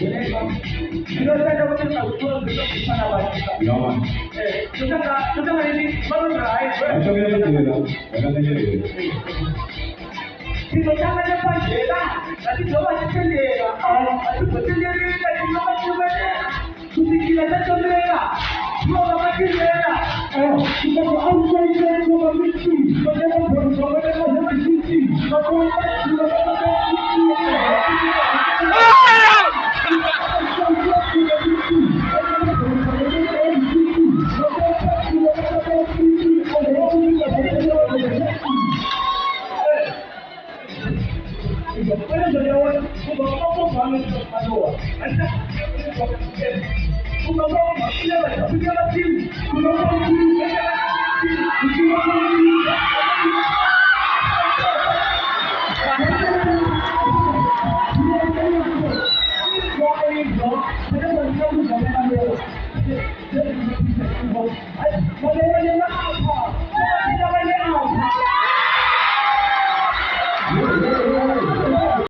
Inotaka kutoka kutoa sana basi. Yaman. Tutaka hivi bado drive. Achogera kugera. Bakaganyere. Tunataka pajera. Lakini kama kitendera, atupotendera kama kibaya. Tusikila tatondera. Tuona makilera. Kitabu au zaidi kwa miti. Kwa sababu kwa miti. Kwa I